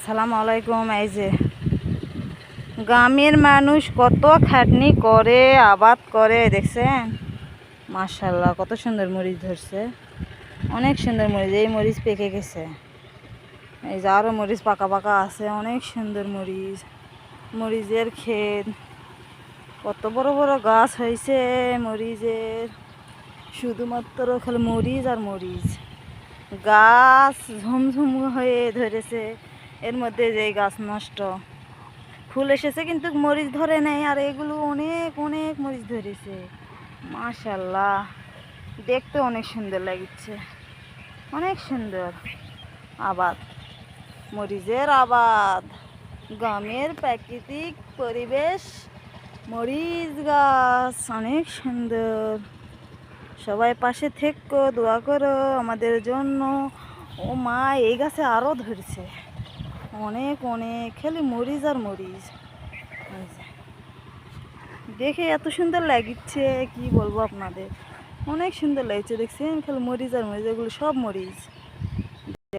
আসসালামু আলাইকুম। এই যে গ্রামের মানুষ কত খাটনি করে আবাদ করে দেখছেন, মাশাআল্লাহ কত সুন্দর মরিচ ধরছে, অনেক সুন্দর মরিচ। এই মরিচ পেকে গেছে, এই যে আরও মরিচ পাকা পাকা আছে, অনেক সুন্দর মরিচ। মরিচের ক্ষেত, কত বড় বড় গাছ হয়েছে মরিচের, শুধুমাত্র খালি মরিচ আর মরিচ। গাছ ঝুমঝুম হয়ে ধরেছে, এর মধ্যে যে গাছ নষ্ট, ফুল এসেছে কিন্তু মরিচ ধরে নেই। আর এগুলো অনেক অনেক মরিচ ধরেছে, মাশাআল্লাহ দেখতে অনেক সুন্দর লাগছে, অনেক সুন্দর আবাদ, মরিচের আবাদ, গ্রামের প্রাকৃতিক পরিবেশ, মরিচ গাছ অনেক সুন্দর। সবাই পাশে থেকো, দোয়া করো আমাদের জন্য। ও মা, এই গাছে আরও ধরছে অনেক অনেক, খালি মরিচ আর মরিচ। দেখে এত সুন্দর লাগছে, কি বলবো আপনাদের, অনেক সুন্দর লাগছে। দেখছেন, খালি মরিচ আর মরিচ, এগুলো সব মরিচ।